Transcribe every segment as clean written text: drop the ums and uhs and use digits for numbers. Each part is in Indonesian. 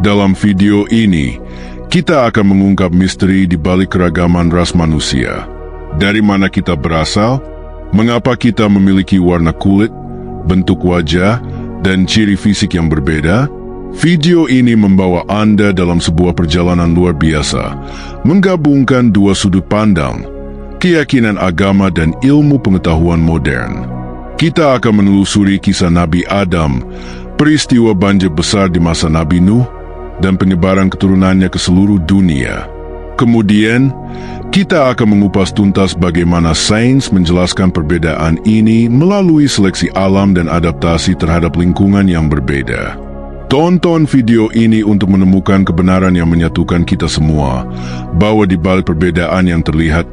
Dalam video ini, kita akan mengungkap misteri di balik keragaman ras manusia. Dari mana kita berasal, mengapa kita memiliki warna kulit, bentuk wajah, dan ciri fisik yang berbeda. Video ini membawa Anda dalam sebuah perjalanan luar biasa, menggabungkan dua sudut pandang, keyakinan agama dan ilmu pengetahuan modern. Kita akan menelusuri kisah Nabi Adam, peristiwa banjir besar di masa Nabi Nuh, dan penyebaran keturunannya ke seluruh dunia. Kemudian, kita akan mengupas tuntas bagaimana sains menjelaskan perbedaan ini melalui seleksi alam dan adaptasi terhadap lingkungan yang berbeda. Tonton video ini untuk menemukan kebenaran yang menyatukan kita semua, bahwa di balik perbedaan yang terlihat,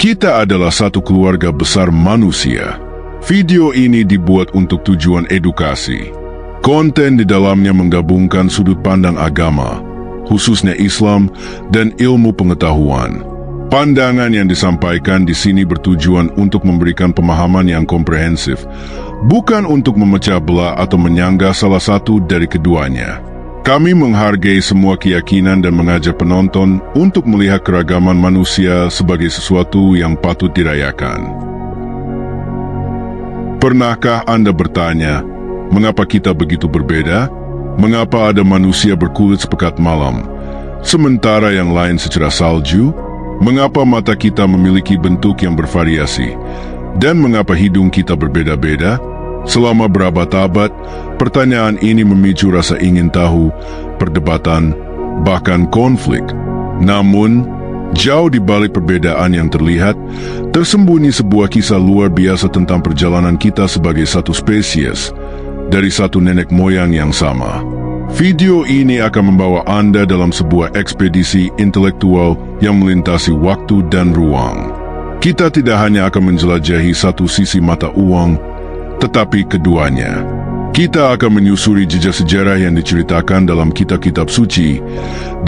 kita adalah satu keluarga besar manusia. Video ini dibuat untuk tujuan edukasi. Konten di dalamnya menggabungkan sudut pandang agama, khususnya Islam, dan ilmu pengetahuan. Pandangan yang disampaikan di sini bertujuan untuk memberikan pemahaman yang komprehensif, bukan untuk memecah belah atau menyanggah salah satu dari keduanya. Kami menghargai semua keyakinan dan mengajak penonton untuk melihat keragaman manusia sebagai sesuatu yang patut dirayakan. Pernahkah Anda bertanya, mengapa kita begitu berbeda? Mengapa ada manusia berkulit sepekat malam, sementara yang lain secerah salju? Mengapa mata kita memiliki bentuk yang bervariasi? Dan mengapa hidung kita berbeda-beda? Selama berabad-abad, pertanyaan ini memicu rasa ingin tahu, perdebatan, bahkan konflik. Namun, jauh di balik perbedaan yang terlihat, tersembunyi sebuah kisah luar biasa tentang perjalanan kita sebagai satu spesies, dari satu nenek moyang yang sama. Video ini akan membawa Anda dalam sebuah ekspedisi intelektual yang melintasi waktu dan ruang. Kita tidak hanya akan menjelajahi satu sisi mata uang, tetapi keduanya. Kita akan menyusuri jejak sejarah yang diceritakan dalam kitab-kitab suci,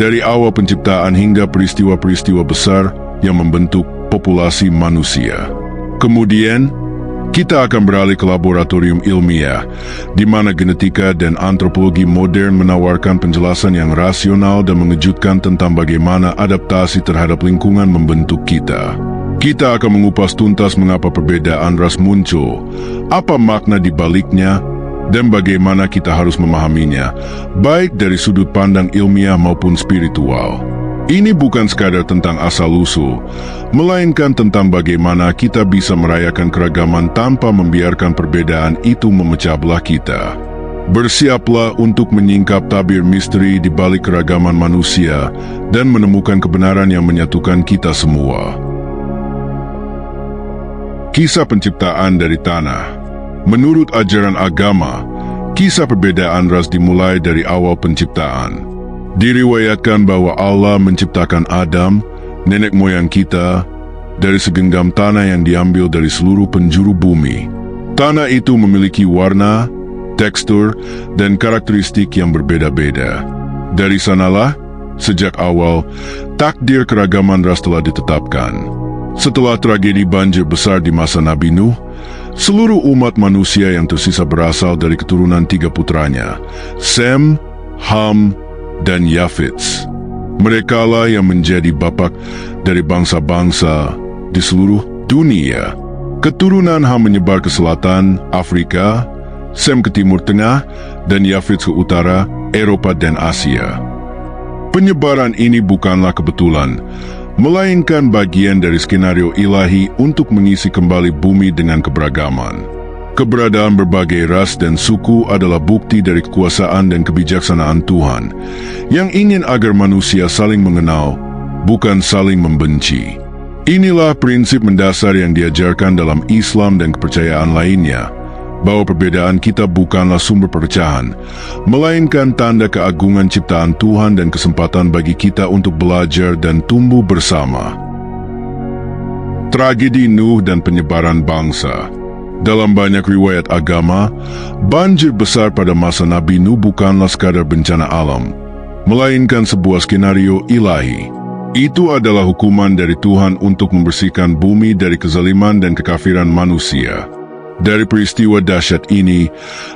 dari awal penciptaan hingga peristiwa-peristiwa besar yang membentuk populasi manusia. Kemudian, kita akan beralih ke laboratorium ilmiah, di mana genetika dan antropologi modern menawarkan penjelasan yang rasional dan mengejutkan tentang bagaimana adaptasi terhadap lingkungan membentuk kita. Kita akan mengupas tuntas mengapa perbedaan ras muncul, apa makna di baliknya, dan bagaimana kita harus memahaminya, baik dari sudut pandang ilmiah maupun spiritual. Ini bukan sekadar tentang asal-usul, melainkan tentang bagaimana kita bisa merayakan keragaman tanpa membiarkan perbedaan itu memecah belah kita. Bersiaplah untuk menyingkap tabir misteri di balik keragaman manusia dan menemukan kebenaran yang menyatukan kita semua. Kisah penciptaan dari tanah. Menurut ajaran agama, kisah perbedaan ras dimulai dari awal penciptaan. Diriwayatkan bahwa Allah menciptakan Adam, nenek moyang kita, dari segenggam tanah yang diambil dari seluruh penjuru bumi. Tanah itu memiliki warna, tekstur, dan karakteristik yang berbeda-beda. Dari sanalah, sejak awal, takdir keragaman ras telah ditetapkan. Setelah tragedi banjir besar di masa Nabi Nuh, seluruh umat manusia yang tersisa berasal dari keturunan 3 putranya, Sem, Ham, dan Yafits. Merekalah yang menjadi bapak dari bangsa-bangsa di seluruh dunia. Keturunan Ham menyebar ke selatan Afrika, Sem ke timur tengah, dan Yafits ke utara Eropa dan Asia. Penyebaran ini bukanlah kebetulan, melainkan bagian dari skenario ilahi untuk mengisi kembali bumi dengan keberagaman. Keberadaan berbagai ras dan suku adalah bukti dari kekuasaan dan kebijaksanaan Tuhan, yang ingin agar manusia saling mengenal, bukan saling membenci. Inilah prinsip mendasar yang diajarkan dalam Islam dan kepercayaan lainnya, bahwa perbedaan kita bukanlah sumber perpecahan, melainkan tanda keagungan ciptaan Tuhan dan kesempatan bagi kita untuk belajar dan tumbuh bersama. Tragedi Nuh dan penyebaran bangsa. Dalam banyak riwayat agama, banjir besar pada masa Nabi Nuh bukanlah sekadar bencana alam, melainkan sebuah skenario ilahi. Itu adalah hukuman dari Tuhan untuk membersihkan bumi dari kezaliman dan kekafiran manusia. Dari peristiwa dahsyat ini,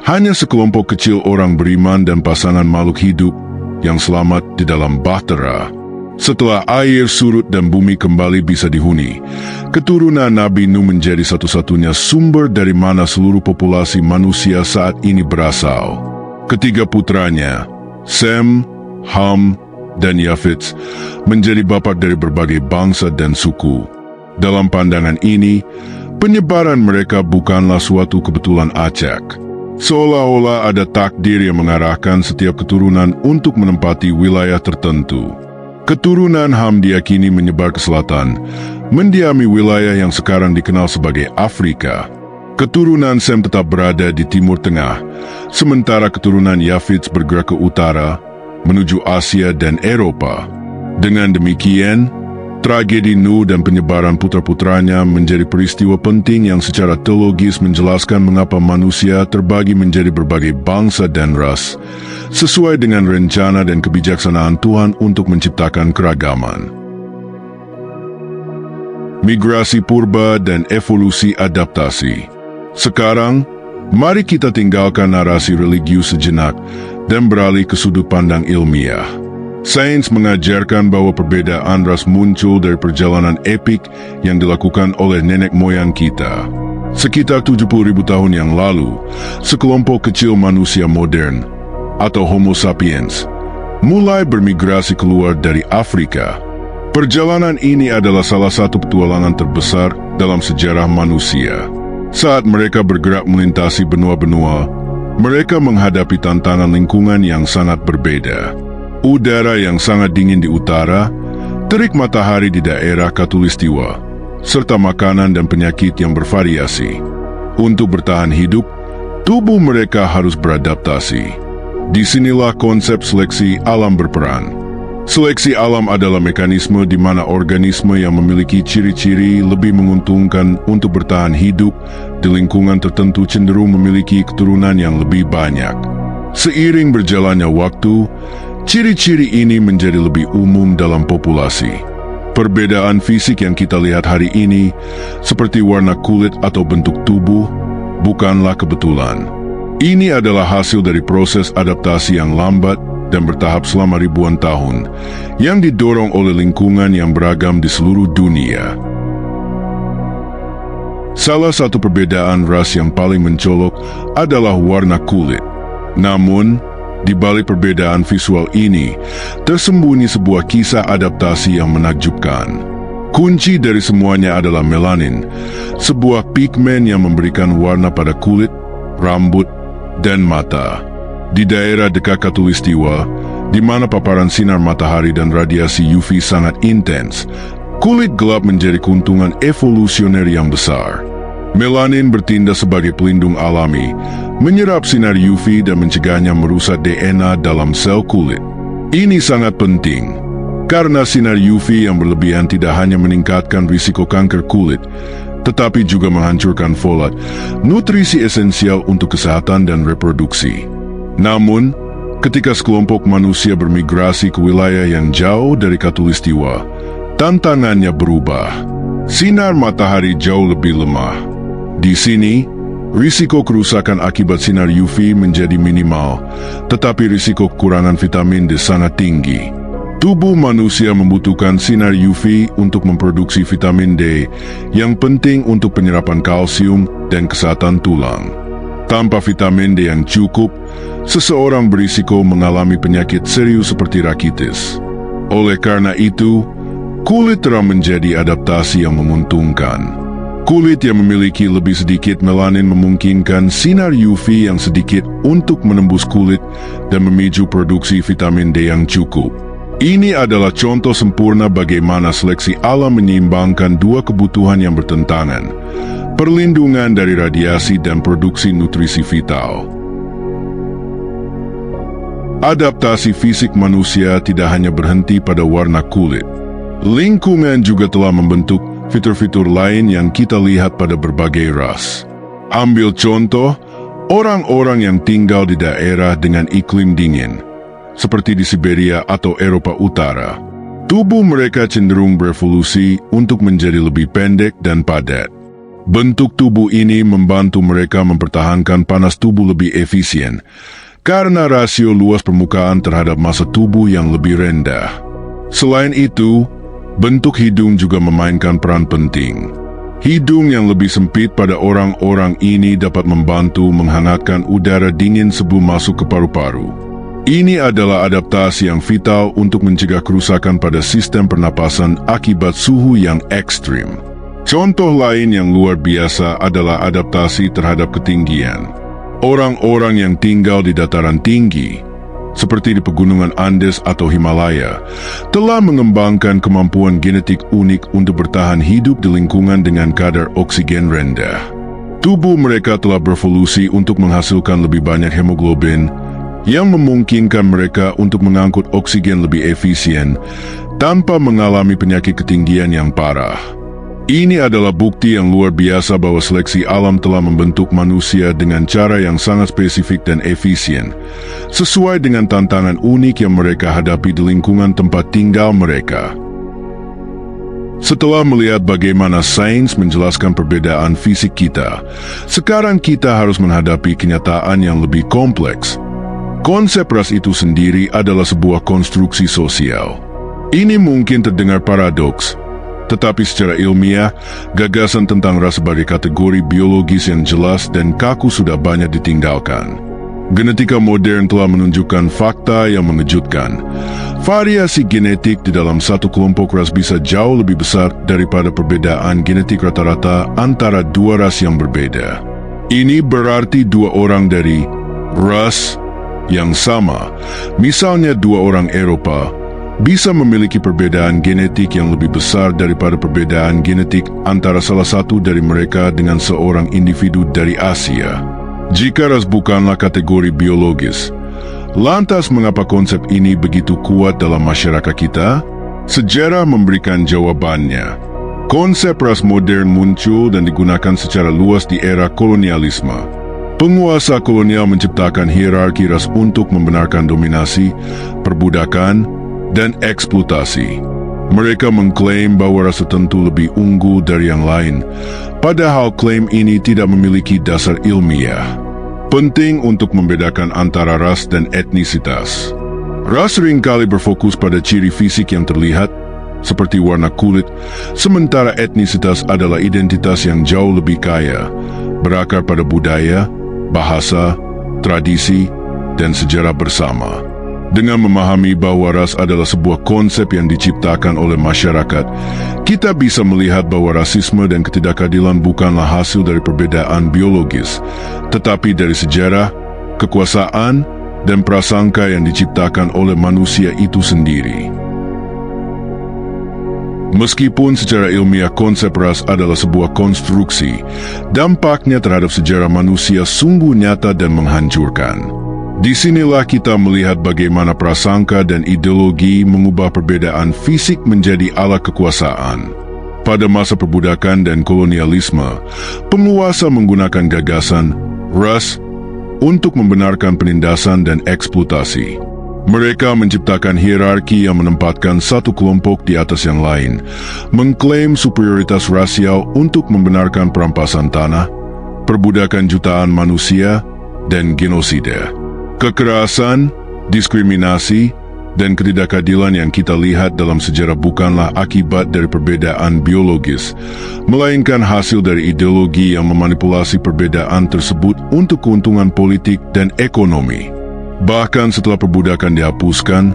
hanya sekelompok kecil orang beriman dan pasangan makhluk hidup yang selamat di dalam bahtera. Setelah air surut dan bumi kembali bisa dihuni, keturunan Nabi Nuh menjadi satu-satunya sumber dari mana seluruh populasi manusia saat ini berasal. Ketiga putranya, Sem, Ham, dan Yafets, menjadi bapa dari berbagai bangsa dan suku. Dalam pandangan ini, penyebaran mereka bukanlah suatu kebetulan acak. Seolah-olah ada takdir yang mengarahkan setiap keturunan untuk menempati wilayah tertentu. Keturunan Ham diyakini menyebar ke selatan, mendiami wilayah yang sekarang dikenal sebagai Afrika. Keturunan Sem tetap berada di timur tengah, sementara keturunan Yafets bergerak ke utara, menuju Asia dan Eropa. Dengan demikian, tragedi Nuh dan penyebaran putra-putranya menjadi peristiwa penting yang secara teologis menjelaskan mengapa manusia terbagi menjadi berbagai bangsa dan ras, sesuai dengan rencana dan kebijaksanaan Tuhan untuk menciptakan keragaman. Migrasi purba dan evolusi adaptasi. Sekarang, mari kita tinggalkan narasi religius sejenak dan beralih ke sudut pandang ilmiah. Sains mengajarkan bahwa perbedaan ras muncul dari perjalanan epik yang dilakukan oleh nenek moyang kita. Sekitar 70.000 tahun yang lalu, sekelompok kecil manusia modern, atau Homo sapiens, mulai bermigrasi keluar dari Afrika. Perjalanan ini adalah salah satu petualangan terbesar dalam sejarah manusia. Saat mereka bergerak melintasi benua-benua, mereka menghadapi tantangan lingkungan yang sangat berbeda. Udara yang sangat dingin di utara, terik matahari di daerah khatulistiwa, serta makanan dan penyakit yang bervariasi. Untuk bertahan hidup, tubuh mereka harus beradaptasi. Disinilah konsep seleksi alam berperan. Seleksi alam adalah mekanisme di mana organisme yang memiliki ciri-ciri lebih menguntungkan untuk bertahan hidup di lingkungan tertentu cenderung memiliki keturunan yang lebih banyak. Seiring berjalannya waktu, ciri-ciri ini menjadi lebih umum dalam populasi. Perbedaan fisik yang kita lihat hari ini, seperti warna kulit atau bentuk tubuh, bukanlah kebetulan. Ini adalah hasil dari proses adaptasi yang lambat dan bertahap selama ribuan tahun, yang didorong oleh lingkungan yang beragam di seluruh dunia. Salah satu perbedaan ras yang paling mencolok adalah warna kulit. Namun, di balik perbedaan visual ini, tersembunyi sebuah kisah adaptasi yang menakjubkan. Kunci dari semuanya adalah melanin, sebuah pigmen yang memberikan warna pada kulit, rambut, dan mata. Di daerah dekat khatulistiwa, di mana paparan sinar matahari dan radiasi UV sangat intens, kulit gelap menjadi keuntungan evolusioner yang besar. Melanin bertindak sebagai pelindung alami, menyerap sinar UV dan mencegahnya merusak DNA dalam sel kulit. Ini sangat penting, karena sinar UV yang berlebihan tidak hanya meningkatkan risiko kanker kulit, tetapi juga menghancurkan folat, nutrisi esensial untuk kesehatan dan reproduksi. Namun, ketika sekelompok manusia bermigrasi ke wilayah yang jauh dari khatulistiwa, tantangannya berubah. Sinar matahari jauh lebih lemah. Di sini, risiko kerusakan akibat sinar UV menjadi minimal, tetapi risiko kekurangan vitamin D sangat tinggi. Tubuh manusia membutuhkan sinar UV untuk memproduksi vitamin D yang penting untuk penyerapan kalsium dan kesehatan tulang. Tanpa vitamin D yang cukup, seseorang berisiko mengalami penyakit serius seperti rakitis. Oleh karena itu, kulit terang menjadi adaptasi yang menguntungkan. Kulit yang memiliki lebih sedikit melanin memungkinkan sinar UV yang sedikit untuk menembus kulit dan memicu produksi vitamin D yang cukup. Ini adalah contoh sempurna bagaimana seleksi alam menyeimbangkan dua kebutuhan yang bertentangan, perlindungan dari radiasi dan produksi nutrisi vital. Adaptasi fisik manusia tidak hanya berhenti pada warna kulit. Lingkungan juga telah membentuk fitur-fitur lain yang kita lihat pada berbagai ras. Ambil contoh, orang-orang yang tinggal di daerah dengan iklim dingin, seperti di Siberia atau Eropa Utara. Tubuh mereka cenderung berevolusi untuk menjadi lebih pendek dan padat. Bentuk tubuh ini membantu mereka mempertahankan panas tubuh lebih efisien karena rasio luas permukaan terhadap massa tubuh yang lebih rendah. Selain itu, bentuk hidung juga memainkan peran penting. Hidung yang lebih sempit pada orang-orang ini dapat membantu menghangatkan udara dingin sebelum masuk ke paru-paru. Ini adalah adaptasi yang vital untuk mencegah kerusakan pada sistem pernapasan akibat suhu yang ekstrim. Contoh lain yang luar biasa adalah adaptasi terhadap ketinggian. Orang-orang yang tinggal di dataran tinggi, seperti di pegunungan Andes atau Himalaya, telah mengembangkan kemampuan genetik unik untuk bertahan hidup di lingkungan dengan kadar oksigen rendah. Tubuh mereka telah berevolusi untuk menghasilkan lebih banyak hemoglobin, yang memungkinkan mereka untuk mengangkut oksigen lebih efisien tanpa mengalami penyakit ketinggian yang parah. Ini adalah bukti yang luar biasa bahwa seleksi alam telah membentuk manusia dengan cara yang sangat spesifik dan efisien, sesuai dengan tantangan unik yang mereka hadapi di lingkungan tempat tinggal mereka. Setelah melihat bagaimana sains menjelaskan perbedaan fisik kita, sekarang kita harus menghadapi kenyataan yang lebih kompleks. Konsep ras itu sendiri adalah sebuah konstruksi sosial. Ini mungkin terdengar paradoks, tetapi secara ilmiah, gagasan tentang ras sebagai kategori biologis yang jelas dan kaku sudah banyak ditinggalkan. Genetika modern telah menunjukkan fakta yang mengejutkan. Variasi genetik di dalam satu kelompok ras bisa jauh lebih besar daripada perbedaan genetik rata-rata antara dua ras yang berbeda. Ini berarti dua orang dari ras yang sama, misalnya dua orang Eropa, bisa memiliki perbedaan genetik yang lebih besar daripada perbedaan genetik antara salah satu dari mereka dengan seorang individu dari Asia. Jika ras bukanlah kategori biologis, lantas mengapa konsep ini begitu kuat dalam masyarakat kita? Sejarah memberikan jawabannya. Konsep ras modern muncul dan digunakan secara luas di era kolonialisme. Penguasa kolonial menciptakan hierarki ras untuk membenarkan dominasi, perbudakan, dan eksploitasi. Mereka mengklaim bahwa ras tertentu lebih unggul dari yang lain, padahal klaim ini tidak memiliki dasar ilmiah. Penting untuk membedakan antara ras dan etnisitas. Ras seringkali berfokus pada ciri fisik yang terlihat, seperti warna kulit, sementara etnisitas adalah identitas yang jauh lebih kaya, berakar pada budaya, bahasa, tradisi, dan sejarah bersama. Dengan memahami bahwa ras adalah sebuah konsep yang diciptakan oleh masyarakat, kita bisa melihat bahwa rasisme dan ketidakadilan bukanlah hasil dari perbedaan biologis, tetapi dari sejarah, kekuasaan, dan prasangka yang diciptakan oleh manusia itu sendiri. Meskipun secara ilmiah konsep ras adalah sebuah konstruksi, dampaknya terhadap sejarah manusia sungguh nyata dan menghancurkan. Disinilah kita melihat bagaimana prasangka dan ideologi mengubah perbedaan fisik menjadi alat kekuasaan. Pada masa perbudakan dan kolonialisme, penguasa menggunakan gagasan ras untuk membenarkan penindasan dan eksploitasi. Mereka menciptakan hierarki yang menempatkan satu kelompok di atas yang lain, mengklaim superioritas rasial untuk membenarkan perampasan tanah, perbudakan jutaan manusia, dan genosida. Kekerasan, diskriminasi, dan ketidakadilan yang kita lihat dalam sejarah bukanlah akibat dari perbedaan biologis, melainkan hasil dari ideologi yang memanipulasi perbedaan tersebut untuk keuntungan politik dan ekonomi. Bahkan setelah perbudakan dihapuskan,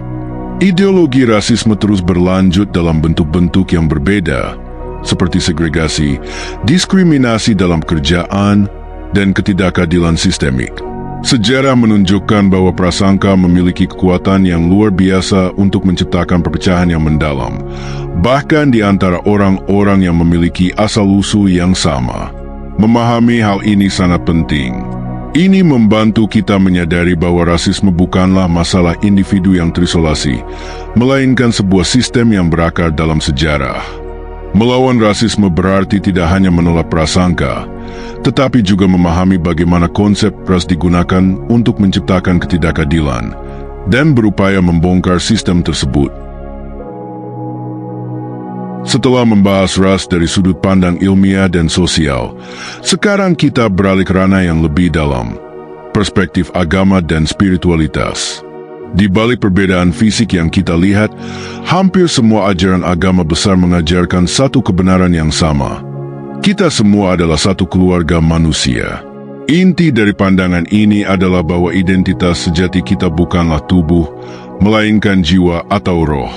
ideologi rasisme terus berlanjut dalam bentuk-bentuk yang berbeda, seperti segregasi, diskriminasi dalam pekerjaan, dan ketidakadilan sistemik. Sejarah menunjukkan bahwa prasangka memiliki kekuatan yang luar biasa untuk menciptakan perpecahan yang mendalam, bahkan di antara orang-orang yang memiliki asal-usul yang sama. Memahami hal ini sangat penting. Ini membantu kita menyadari bahwa rasisme bukanlah masalah individu yang terisolasi, melainkan sebuah sistem yang berakar dalam sejarah. Melawan rasisme berarti tidak hanya menolak prasangka, tetapi juga memahami bagaimana konsep ras digunakan untuk menciptakan ketidakadilan, dan berupaya membongkar sistem tersebut. Setelah membahas ras dari sudut pandang ilmiah dan sosial, sekarang kita beralih ke ranah yang lebih dalam, perspektif agama dan spiritualitas. Di balik perbedaan fisik yang kita lihat, hampir semua ajaran agama besar mengajarkan satu kebenaran yang sama. Kita semua adalah satu keluarga manusia. Inti dari pandangan ini adalah bahwa identitas sejati kita bukanlah tubuh, melainkan jiwa atau roh.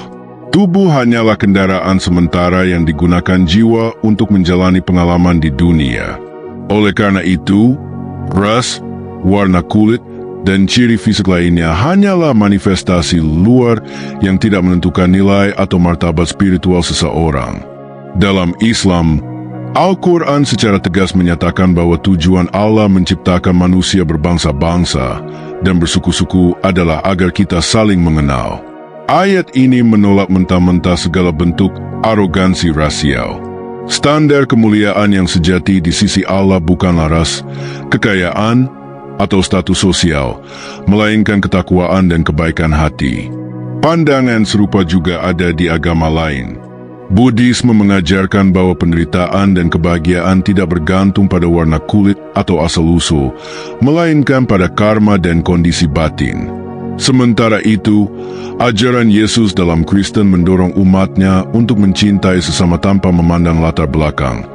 Tubuh hanyalah kendaraan sementara yang digunakan jiwa untuk menjalani pengalaman di dunia. Oleh karena itu, ras, warna kulit, dan ciri fisik lainnya hanyalah manifestasi luar yang tidak menentukan nilai atau martabat spiritual seseorang. Dalam Islam, Al-Quran secara tegas menyatakan bahwa tujuan Allah menciptakan manusia berbangsa-bangsa dan bersuku-suku adalah agar kita saling mengenal. Ayat ini menolak mentah-mentah segala bentuk arogansi rasial. Standar kemuliaan yang sejati di sisi Allah bukanlah ras, kekayaan, atau status sosial, melainkan ketakwaan dan kebaikan hati. Pandangan serupa juga ada di agama lain. Buddhisme mengajarkan bahwa penderitaan dan kebahagiaan tidak bergantung pada warna kulit atau asal-usul, melainkan pada karma dan kondisi batin. Sementara itu, ajaran Yesus dalam Kristen mendorong umatnya untuk mencintai sesama tanpa memandang latar belakang,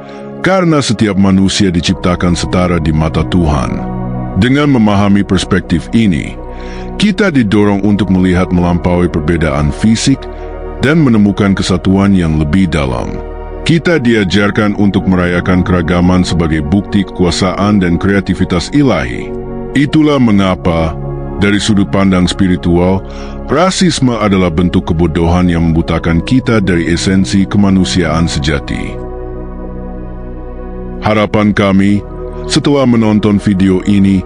karena setiap manusia diciptakan setara di mata Tuhan. Dengan memahami perspektif ini, kita didorong untuk melihat melampaui perbedaan fisik dan menemukan kesatuan yang lebih dalam. Kita diajarkan untuk merayakan keragaman sebagai bukti kekuasaan dan kreativitas ilahi. Itulah mengapa, dari sudut pandang spiritual, rasisme adalah bentuk kebodohan yang membutakan kita dari esensi kemanusiaan sejati. Harapan kami, setelah menonton video ini,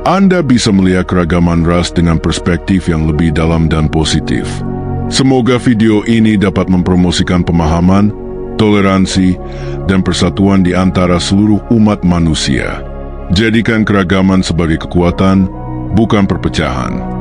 Anda bisa melihat keragaman ras dengan perspektif yang lebih dalam dan positif. Semoga video ini dapat mempromosikan pemahaman, toleransi, dan persatuan di antara seluruh umat manusia. Jadikan keragaman sebagai kekuatan, bukan perpecahan.